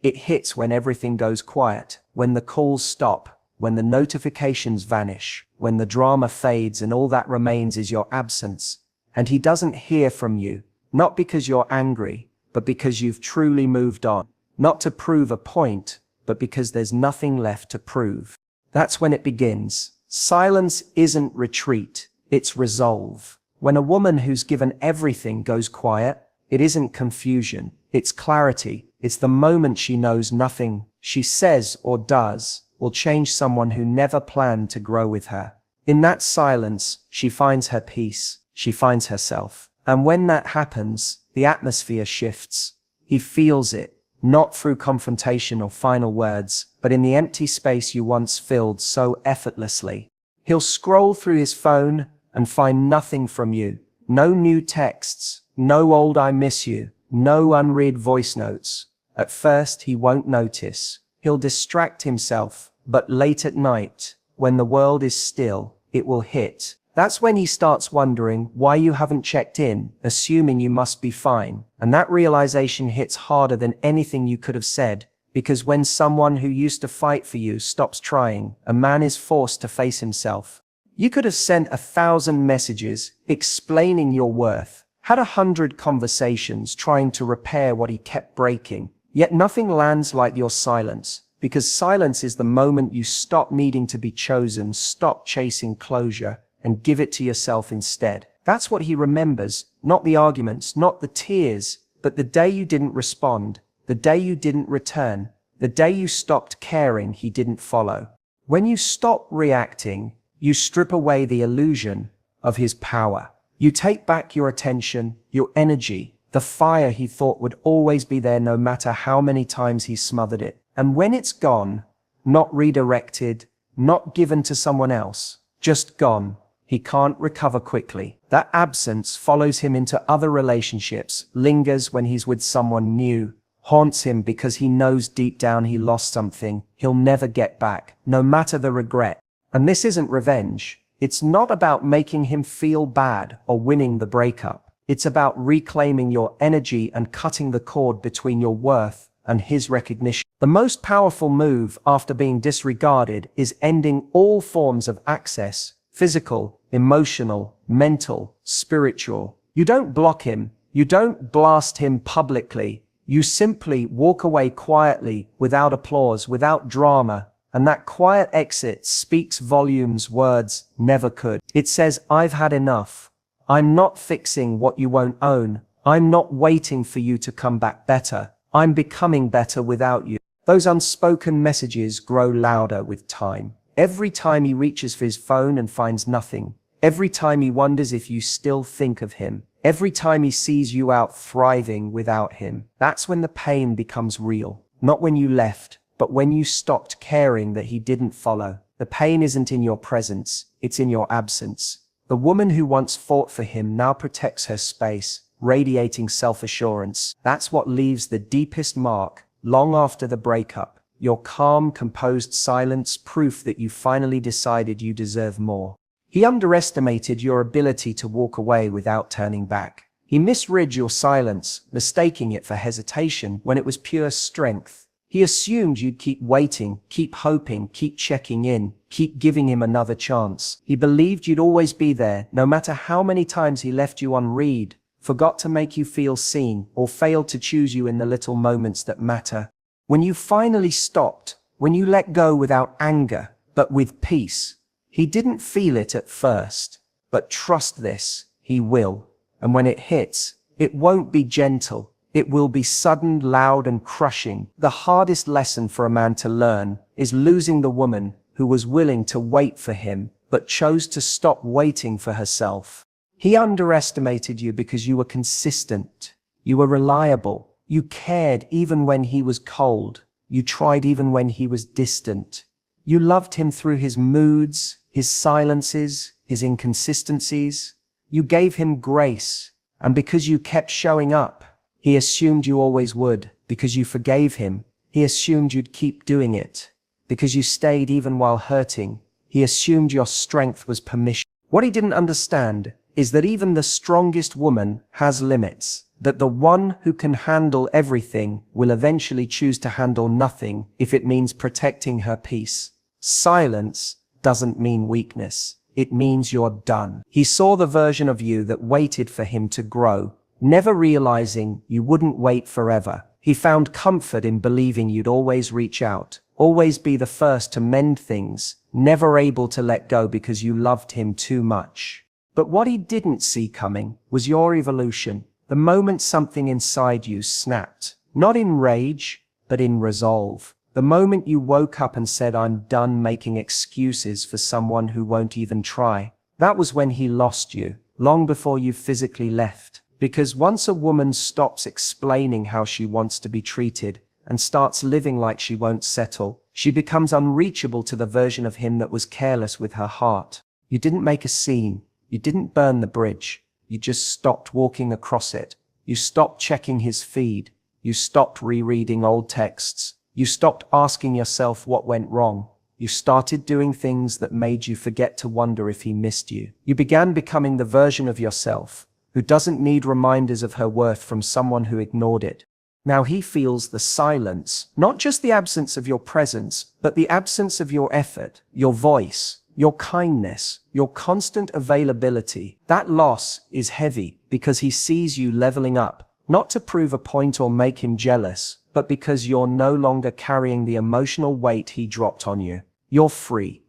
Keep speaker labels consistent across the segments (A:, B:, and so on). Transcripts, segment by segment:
A: It hits when everything goes quiet, when the calls stop, when the notifications vanish, when the drama fades and all that remains is your absence. And he doesn't hear from you, not because you're angry, but because you've truly moved on. Not to prove a point, but because there's nothing left to prove. That's when it begins. Silence isn't retreat, it's resolve. When a woman who's given everything goes quiet, it isn't confusion, it's clarity. It's the moment she knows nothing she says or does will change someone who never planned to grow with her. In that silence, she finds her peace, she finds herself. And when that happens, the atmosphere shifts. He feels it, not through confrontation or final words, but in the empty space you once filled so effortlessly. He'll scroll through his phone and find nothing from you. No new texts, no old I miss you, no unread voice notes. At first, he won't notice. He'll distract himself, but late at night, when the world is still, it will hit. That's when he starts wondering why you haven't checked in, assuming you must be fine. And that realization hits harder than anything you could have said, because when someone who used to fight for you stops trying, a man is forced to face himself. You could have sent 1,000 messages explaining your worth, had 100 conversations trying to repair what he kept breaking, yet nothing lands like your silence, because silence is the moment you stop needing to be chosen, stop chasing closure, and give it to yourself instead. That's what he remembers, not the arguments, not the tears, but the day you didn't respond, the day you didn't return, the day you stopped caring he didn't follow. When you stop reacting, you strip away the illusion of his power. You take back your attention, your energy, the fire he thought would always be there no matter how many times he smothered it. And when it's gone, not redirected, not given to someone else, just gone, he can't recover quickly. That absence follows him into other relationships, lingers when he's with someone new, haunts him because he knows deep down he lost something he'll never get back, no matter the regret. And this isn't revenge. It's not about making him feel bad or winning the breakup. It's about reclaiming your energy and cutting the cord between your worth and his recognition. The most powerful move after being disregarded is ending all forms of access, physical, emotional, mental, spiritual. You don't block him. You don't blast him publicly. You simply walk away quietly, without applause, without drama. And that quiet exit speaks volumes words never could. It says, I've had enough. I'm not fixing what you won't own. I'm not waiting for you to come back better. I'm becoming better without you. Those unspoken messages grow louder with time. Every time he reaches for his phone and finds nothing. Every time he wonders if you still think of him. Every time he sees you out thriving without him. That's when the pain becomes real. Not when you left, but when you stopped caring that he didn't follow. The pain isn't in your presence, it's in your absence. The woman who once fought for him now protects her space, radiating self-assurance. That's what leaves the deepest mark, long after the breakup. Your calm, composed silence, proof that you finally decided you deserve more. He underestimated your ability to walk away without turning back. He misread your silence, mistaking it for hesitation when it was pure strength. He assumed you'd keep waiting, keep hoping, keep checking in, keep giving him another chance. He believed you'd always be there, no matter how many times he left you unread, forgot to make you feel seen, or failed to choose you in the little moments that matter. When you finally stopped, when you let go without anger, but with peace, he didn't feel it at first. But trust this, he will. And when it hits, it won't be gentle. It will be sudden, loud, and crushing. The hardest lesson for a man to learn is losing the woman who was willing to wait for him, but chose to stop waiting for herself. He underestimated you because you were consistent. You were reliable. You cared even when he was cold. You tried even when he was distant. You loved him through his moods, his silences, his inconsistencies. You gave him grace. And because you kept showing up, he assumed you always would. Because you forgave him, he assumed you'd keep doing it. Because you stayed even while hurting, he assumed your strength was permission. What he didn't understand is that even the strongest woman has limits. that the one who can handle everything will eventually choose to handle nothing if it means protecting her peace. Silence doesn't mean weakness. It means you're done. He saw the version of you that waited for him to grow, never realizing you wouldn't wait forever. He found comfort in believing you'd always reach out, always be the first to mend things, never able to let go because you loved him too much. But what he didn't see coming was your evolution, the moment something inside you snapped, not in rage, but in resolve. The moment you woke up and said, "I'm done making excuses for someone who won't even try." That was when he lost you, long before you physically left. Because once a woman stops explaining how she wants to be treated and starts living like she won't settle, she becomes unreachable to the version of him that was careless with her heart. You didn't make a scene. You didn't burn the bridge. You just stopped walking across it. You stopped checking his feed. You stopped rereading old texts. You stopped asking yourself what went wrong. You started doing things that made you forget to wonder if he missed you. You began becoming the version of yourself who doesn't need reminders of her worth from someone who ignored it. Now he feels the silence, not just the absence of your presence, but the absence of your effort, your voice, your kindness, your constant availability. That loss is heavy because he sees you leveling up, not to prove a point or make him jealous, but because you're no longer carrying the emotional weight he dropped on you. You're free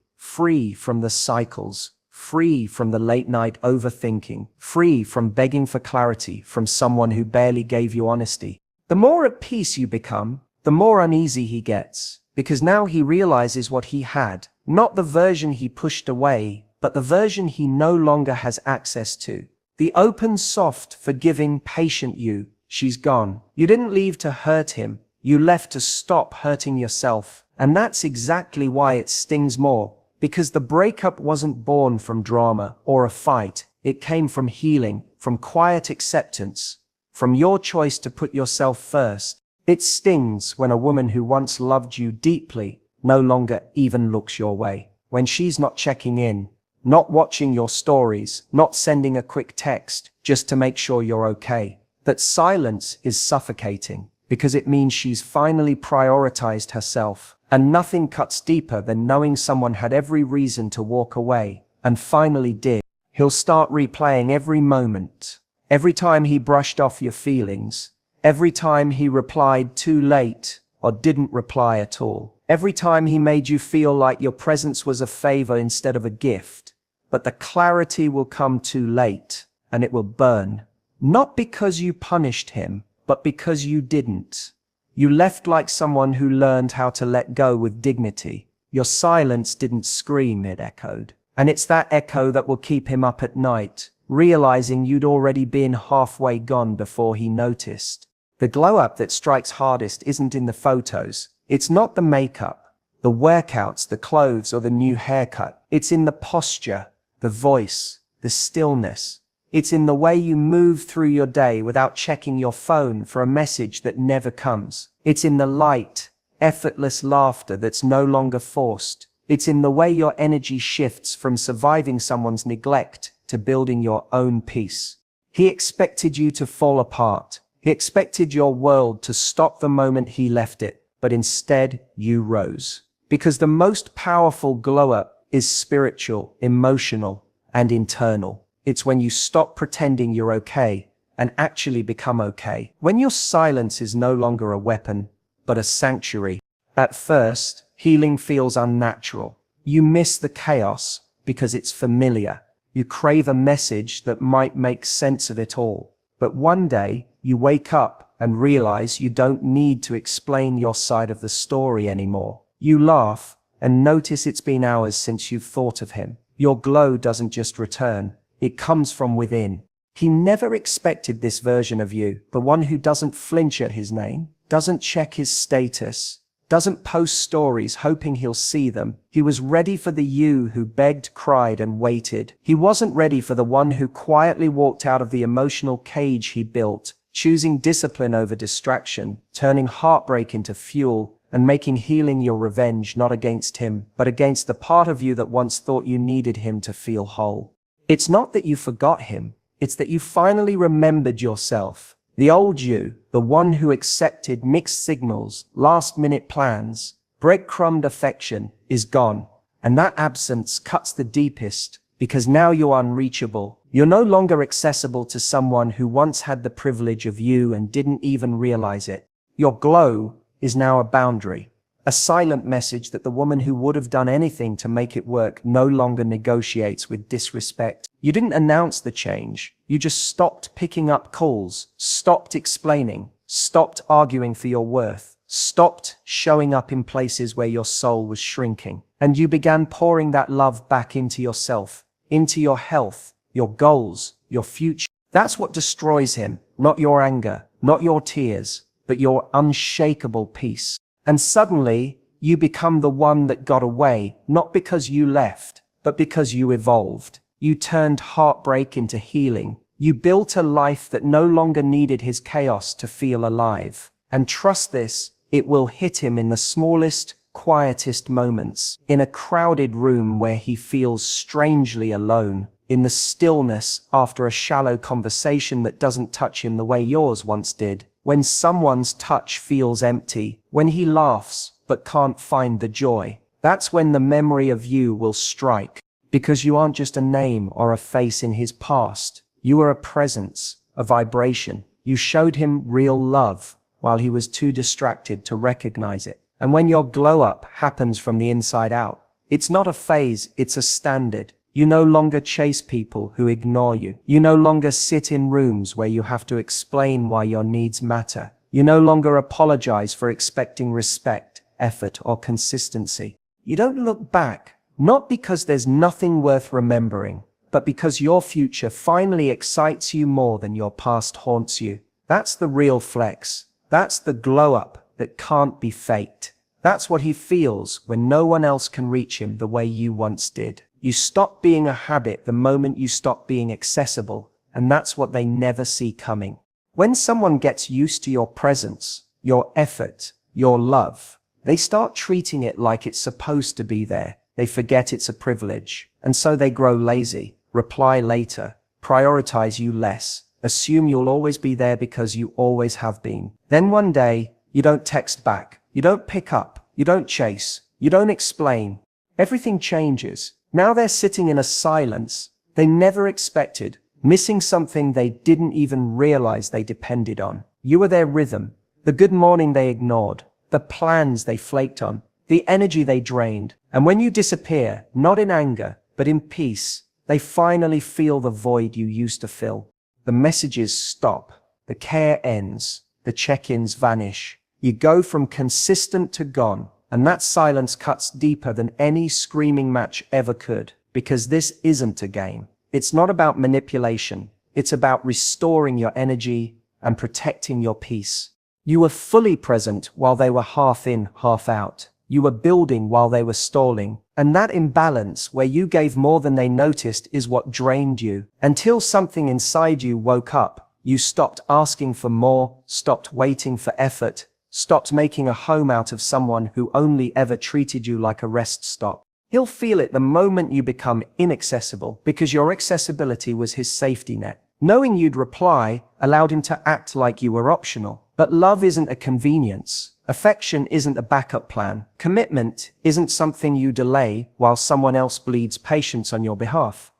A: from the cycles, free from the late-night overthinking, free from begging for clarity from someone who barely gave you honesty. The more at peace you become, the more uneasy he gets, because now he realizes what he had, not the version he pushed away, but the version he no longer has access to. The open, soft, forgiving, patient you, she's gone. You didn't leave to hurt him, you left to stop hurting yourself. And that's exactly why it stings more. Because the breakup wasn't born from drama or a fight. It came from healing, from quiet acceptance, from your choice to put yourself first. It stings when a woman who once loved you deeply no longer even looks your way. When she's not checking in, not watching your stories, not sending a quick text just to make sure you're okay. That silence is suffocating because it means she's finally prioritized herself. And nothing cuts deeper than knowing someone had every reason to walk away, and finally did. He'll start replaying every moment, every time he brushed off your feelings, every time he replied too late or didn't reply at all, every time he made you feel like your presence was a favor instead of a gift. But the clarity will come too late, and it will burn. Not because you punished him, but because you didn't. You left like someone who learned how to let go with dignity. Your silence didn't scream, it echoed. And it's that echo that will keep him up at night, realizing you'd already been halfway gone before he noticed. The glow-up that strikes hardest isn't in the photos. It's not the makeup, the workouts, the clothes, or the new haircut. It's in the posture, the voice, the stillness. It's in the way you move through your day without checking your phone for a message that never comes. It's in the light, effortless laughter that's no longer forced. It's in the way your energy shifts from surviving someone's neglect to building your own peace. He expected you to fall apart. He expected your world to stop the moment he left it, but instead you rose. Because the most powerful glow-up is spiritual, emotional, and internal. It's when you stop pretending you're okay and actually become okay. When your silence is no longer a weapon, but a sanctuary. At first, healing feels unnatural. You miss the chaos because it's familiar. You crave a message that might make sense of it all. But one day, you wake up and realize you don't need to explain your side of the story anymore. You laugh and notice it's been hours since you've thought of him. Your glow doesn't just return. It comes from within. He never expected this version of you, the one who doesn't flinch at his name, doesn't check his status, doesn't post stories hoping he'll see them. He was ready for the you who begged, cried, and waited. He wasn't ready for the one who quietly walked out of the emotional cage he built, choosing discipline over distraction, turning heartbreak into fuel, and making healing your revenge not against him, but against the part of you that once thought you needed him to feel whole. It's not that you forgot him, it's that you finally remembered yourself. The old you, the one who accepted mixed signals, last-minute plans, breadcrumbed affection, is gone. And that absence cuts the deepest, because now you're unreachable. You're no longer accessible to someone who once had the privilege of you and didn't even realize it. Your glow is now a boundary, a silent message that the woman who would have done anything to make it work no longer negotiates with disrespect. You didn't announce the change. You just stopped picking up calls, stopped explaining, stopped arguing for your worth, stopped showing up in places where your soul was shrinking. And you began pouring that love back into yourself, into your health, your goals, your future. That's what destroys him, not your anger, not your tears, but your unshakable peace. And suddenly, you become the one that got away, not because you left, but because you evolved. You turned heartbreak into healing. You built a life that no longer needed his chaos to feel alive. And trust this, it will hit him in the smallest, quietest moments, in a crowded room where he feels strangely alone, in the stillness after a shallow conversation that doesn't touch him the way yours once did, when someone's touch feels empty, when he laughs but can't find the joy. That's when the memory of you will strike, because you aren't just a name or a face in his past. You are a presence, a vibration. You showed him real love while he was too distracted to recognize it. And when your glow up happens from the inside out, it's not a phase, it's a standard. You no longer chase people who ignore you. You no longer sit in rooms where you have to explain why your needs matter. You no longer apologize for expecting respect, effort, or consistency. You don't look back, not because there's nothing worth remembering, but because your future finally excites you more than your past haunts you. That's the real flex. That's the glow up that can't be faked. That's what he feels when no one else can reach him the way you once did. You stop being a habit the moment you stop being accessible, and that's what they never see coming. When someone gets used to your presence, your effort, your love, they start treating it like it's supposed to be there. They forget it's a privilege, and so they grow lazy, reply later, prioritize you less, assume you'll always be there because you always have been. Then one day, you don't text back, you don't pick up, you don't chase, you don't explain. Everything changes. Now they're sitting in a silence they never expected, missing something they didn't even realize they depended on. You were their rhythm, the good morning they ignored, the plans they flaked on, the energy they drained. And when you disappear, not in anger, but in peace, they finally feel the void you used to fill. The messages stop, the care ends, the check-ins vanish. You go from consistent to gone. And that silence cuts deeper than any screaming match ever could, because this isn't a game. It's not about manipulation. It's about restoring your energy and protecting your peace. You were fully present while they were half in, half out. You were building while they were stalling. And that imbalance, where you gave more than they noticed, is what drained you. Until something inside you woke up. You stopped asking for more, stopped waiting for effort, stopped making a home out of someone who only ever treated you like a rest stop. He'll feel it the moment you become inaccessible, because your accessibility was his safety net. Knowing you'd reply allowed him to act like you were optional. But love isn't a convenience. Affection isn't a backup plan. Commitment isn't something you delay while someone else bleeds patience on your behalf.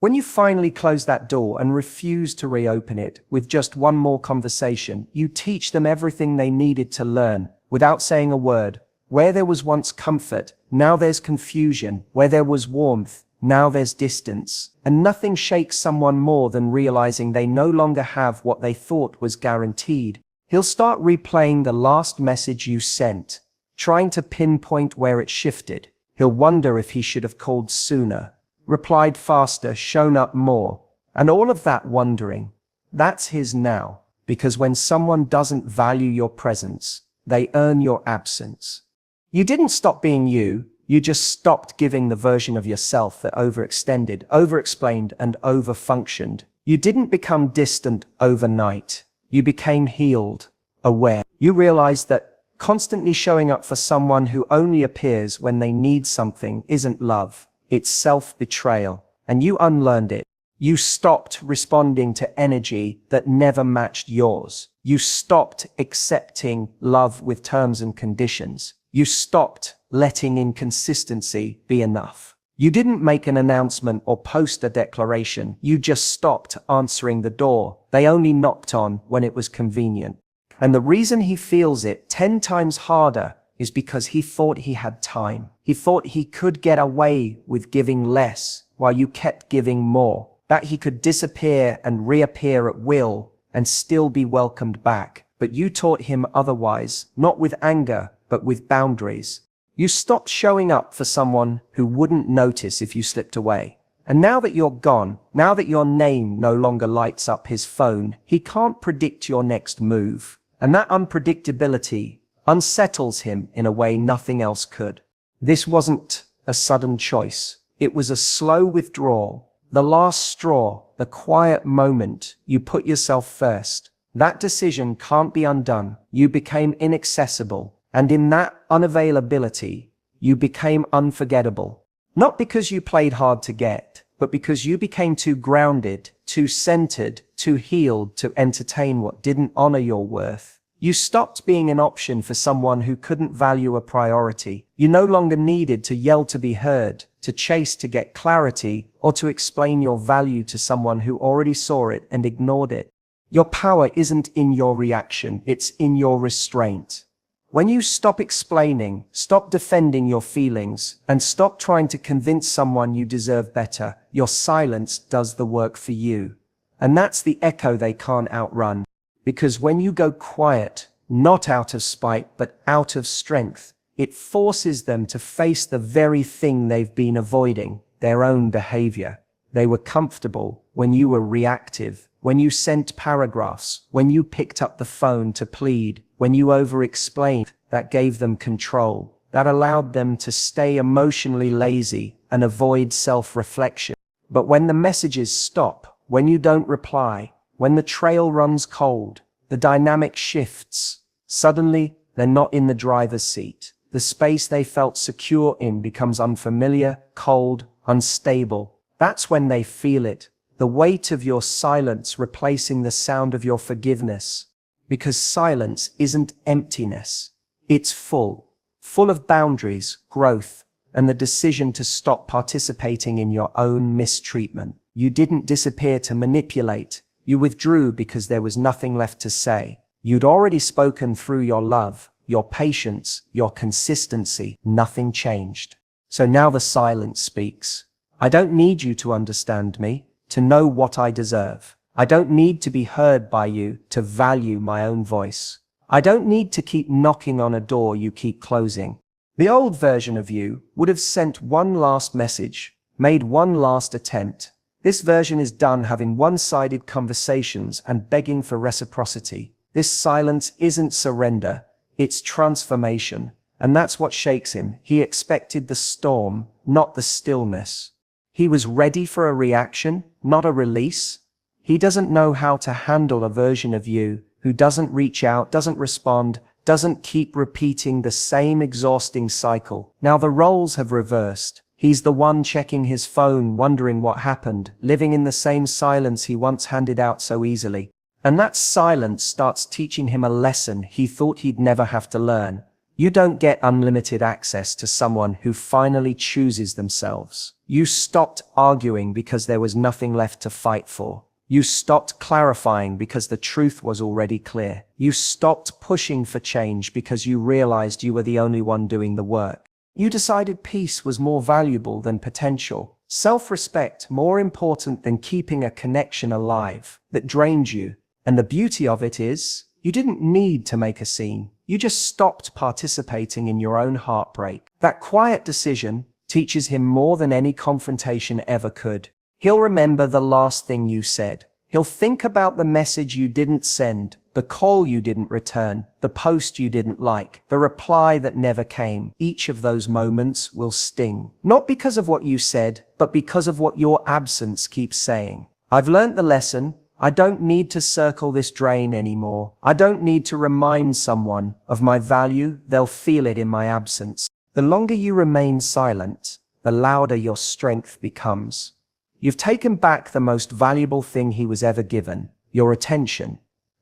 A: When you finally close that door and refuse to reopen it with just one more conversation, you teach them everything they needed to learn without saying a word. Where there was once comfort, now there's confusion. Where there was warmth, now there's distance. And nothing shakes someone more than realizing they no longer have what they thought was guaranteed. He'll start replaying the last message you sent, trying to pinpoint where it shifted. He'll wonder if he should have called sooner, replied faster, shown up more. And all of that wondering, that's his now. Because when someone doesn't value your presence, they earn your absence. You didn't stop being you, you just stopped giving the version of yourself that overextended, overexplained, and overfunctioned. You didn't become distant overnight. You became healed, aware. You realized that constantly showing up for someone who only appears when they need something isn't love. It's self-betrayal, and you unlearned it. You stopped responding to energy that never matched yours. You stopped accepting love with terms and conditions. You stopped letting inconsistency be enough. You didn't make an announcement or post a declaration. You just stopped answering the door. They only knocked on when it was convenient. And the reason he feels it 10 times harder is because he thought he had time. He thought he could get away with giving less while you kept giving more. That he could disappear and reappear at will and still be welcomed back. But you taught him otherwise, not with anger, but with boundaries. You stopped showing up for someone who wouldn't notice if you slipped away. And now that you're gone, now that your name no longer lights up his phone, he can't predict your next move. And that unpredictability unsettles him in a way nothing else could. This wasn't a sudden choice. It was a slow withdrawal. The last straw, the quiet moment you put yourself first. That decision can't be undone. You became inaccessible. And in that unavailability, you became unforgettable. Not because you played hard to get, but because you became too grounded, too centered, too healed to entertain what didn't honor your worth. You stopped being an option for someone who couldn't value a priority. You no longer needed to yell to be heard, to chase to get clarity, or to explain your value to someone who already saw it and ignored it. Your power isn't in your reaction, it's in your restraint. When you stop explaining, stop defending your feelings, and stop trying to convince someone you deserve better, your silence does the work for you. And that's the echo they can't outrun. Because when you go quiet, not out of spite, but out of strength, it forces them to face the very thing they've been avoiding, their own behavior. They were comfortable when you were reactive, when you sent paragraphs, when you picked up the phone to plead, when you over-explained. That gave them control. That allowed them to stay emotionally lazy and avoid self-reflection. But when the messages stop, when you don't reply, when the trail runs cold, the dynamic shifts. Suddenly, they're not in the driver's seat. The space they felt secure in becomes unfamiliar, cold, unstable. That's when they feel it. The weight of your silence replacing the sound of your forgiveness. Because silence isn't emptiness. It's full of boundaries, growth, and the decision to stop participating in your own mistreatment. You didn't disappear to manipulate. You withdrew because there was nothing left to say. You'd already spoken through your love, your patience, your consistency. Nothing changed. So now the silence speaks. I don't need you to understand me, to know what I deserve. I don't need to be heard by you to value my own voice. I don't need to keep knocking on a door you keep closing. The old version of you would have sent one last message, made one last attempt. This version is done having one-sided conversations and begging for reciprocity. This silence isn't surrender, it's transformation. And that's what shakes him. He expected the storm, not the stillness. He was ready for a reaction, not a release. He doesn't know how to handle a version of you who doesn't reach out, doesn't respond, doesn't keep repeating the same exhausting cycle. Now the roles have reversed. He's the one checking his phone, wondering what happened, living in the same silence he once handed out so easily. And that silence starts teaching him a lesson he thought he'd never have to learn. You don't get unlimited access to someone who finally chooses themselves. You stopped arguing because there was nothing left to fight for. You stopped clarifying because the truth was already clear. You stopped pushing for change because you realized you were the only one doing the work. You decided peace was more valuable than potential. Self-respect more important than keeping a connection alive that drained you. And the beauty of it is, you didn't need to make a scene. You just stopped participating in your own heartbreak. That quiet decision teaches him more than any confrontation ever could. He'll remember the last thing you said. He'll think about the message you didn't send, the call you didn't return, the post you didn't like, the reply that never came. Each of those moments will sting. Not because of what you said, but because of what your absence keeps saying. I've learned the lesson. I don't need to circle this drain anymore. I don't need to remind someone of my value. They'll feel it in my absence. The longer you remain silent, the louder your strength becomes. You've taken back the most valuable thing he was ever given, your attention.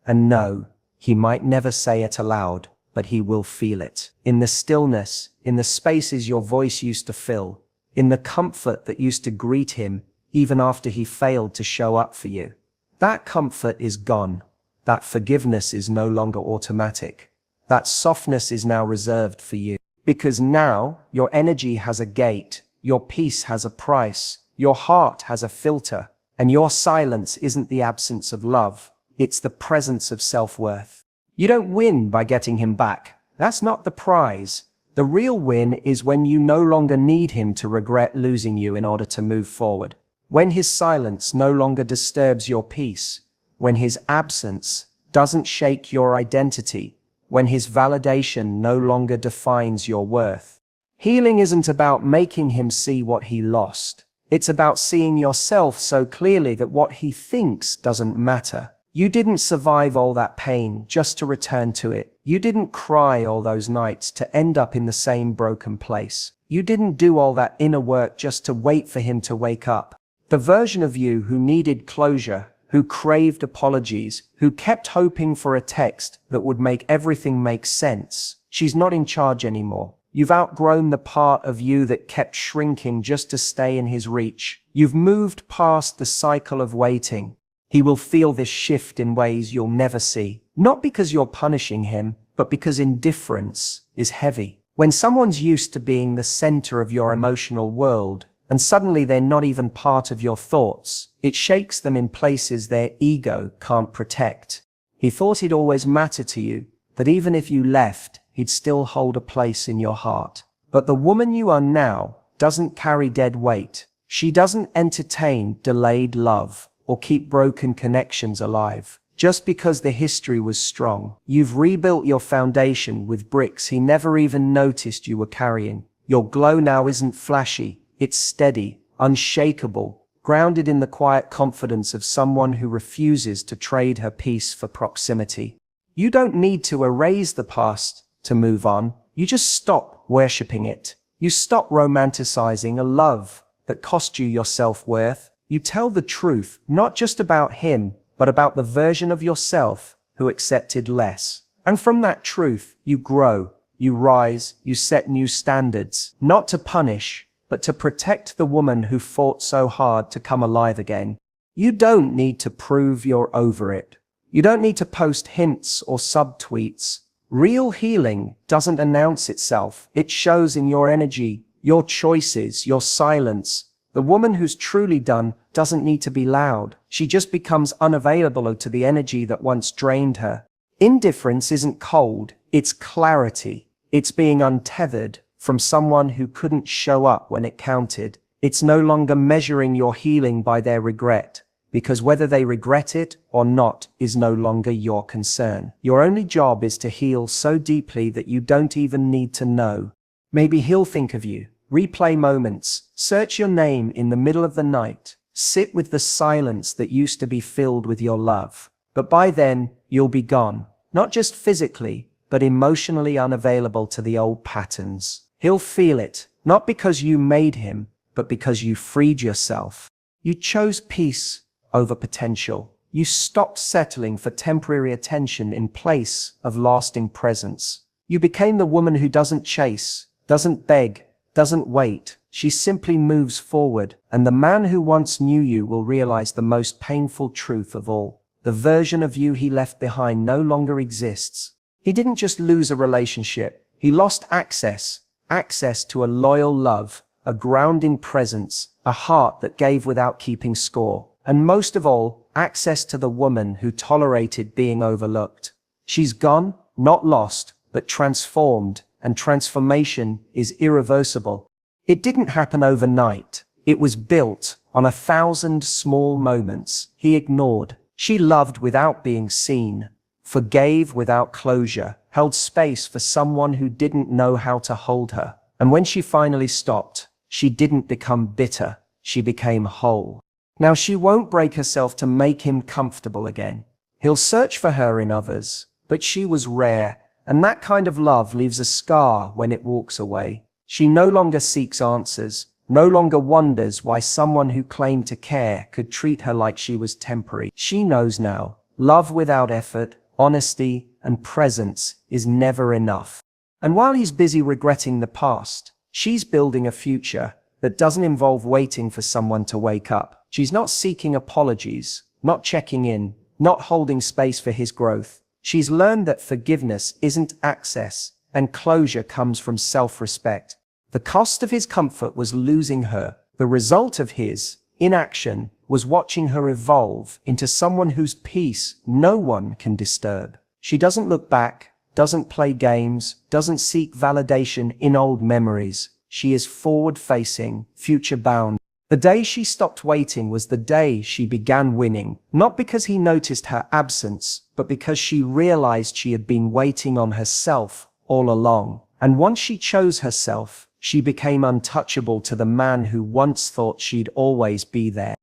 A: And no, he might never say it aloud, but he will feel it. In the stillness, in the spaces your voice used to fill, in the comfort that used to greet him even after he failed to show up for you. That comfort is gone. That forgiveness is no longer automatic. That softness is now reserved for you. Because now your energy has a gate, your peace has a price, your heart has a filter, and your silence isn't the absence of love, it's the presence of self-worth. You don't win by getting him back. That's not the prize. The real win is when you no longer need him to regret losing you in order to move forward. When his silence no longer disturbs your peace, when his absence doesn't shake your identity, when his validation no longer defines your worth. Healing isn't about making him see what he lost. It's about seeing yourself so clearly that what he thinks doesn't matter. You didn't survive all that pain just to return to it. You didn't cry all those nights to end up in the same broken place. You didn't do all that inner work just to wait for him to wake up. The version of you who needed closure, who craved apologies, who kept hoping for a text that would make everything make sense, she's not in charge anymore. You've outgrown the part of you that kept shrinking just to stay in his reach. You've moved past the cycle of waiting. He will feel this shift in ways you'll never see. Not because you're punishing him, but because indifference is heavy. When someone's used to being the center of your emotional world, and suddenly they're not even part of your thoughts, it shakes them in places their ego can't protect. He thought he'd always matter to you, that even if you left, he'd still hold a place in your heart. But the woman you are now doesn't carry dead weight. She doesn't entertain delayed love or keep broken connections alive. Just because the history was strong, you've rebuilt your foundation with bricks he never even noticed you were carrying. Your glow now isn't flashy, it's steady, unshakable, grounded in the quiet confidence of someone who refuses to trade her peace for proximity. You don't need to erase the past to move on. You just stop worshipping it. You stop romanticizing a love that cost you your self-worth. You tell the truth, not just about him, but about the version of yourself who accepted less. And from that truth, you grow, you rise, you set new standards, not to punish, but to protect the woman who fought so hard to come alive again. You don't need to prove you're over it. You don't need to post hints or subtweets. Real healing doesn't announce itself. It shows in your energy, your choices, your silence. The woman who's truly done doesn't need to be loud. She just becomes unavailable to the energy that once drained her. Indifference isn't cold, it's clarity. It's being untethered from someone who couldn't show up when it counted. It's no longer measuring your healing by their regret, because whether they regret it or not is no longer your concern. Your only job is to heal so deeply that you don't even need to know. Maybe he'll think of you. Replay moments, search your name in the middle of the night, sit with the silence that used to be filled with your love. But by then, you'll be gone, not just physically, but emotionally unavailable to the old patterns. He'll feel it, not because you made him, but because you freed yourself. You chose peace over potential. You stopped settling for temporary attention in place of lasting presence. You became the woman who doesn't chase, doesn't beg, doesn't wait. She simply moves forward, and the man who once knew you will realize the most painful truth of all. The version of you he left behind no longer exists. He didn't just lose a relationship. He lost access to a loyal love, a grounding presence, a heart that gave without keeping score. And most of all, access to the woman who tolerated being overlooked. She's gone, not lost, but transformed, and transformation is irreversible. It didn't happen overnight. It was built on 1,000 small moments he ignored. She loved without being seen, forgave without closure, held space for someone who didn't know how to hold her. And when she finally stopped, she didn't become bitter, she became whole. Now she won't break herself to make him comfortable again. He'll search for her in others, but she was rare, and that kind of love leaves a scar when it walks away. She no longer seeks answers, no longer wonders why someone who claimed to care could treat her like she was temporary. She knows now, love without effort, honesty, and presence is never enough. And while he's busy regretting the past, she's building a future that doesn't involve waiting for someone to wake up. She's not seeking apologies, not checking in, not holding space for his growth. She's learned that forgiveness isn't access, and closure comes from self-respect. The cost of his comfort was losing her. The result of his inaction was watching her evolve into someone whose peace no one can disturb. She doesn't look back, doesn't play games, doesn't seek validation in old memories. She is forward-facing, future-bound. The day she stopped waiting was the day she began winning, not because he noticed her absence, but because she realized she had been waiting on herself all along. And once she chose herself, she became untouchable to the man who once thought she'd always be there.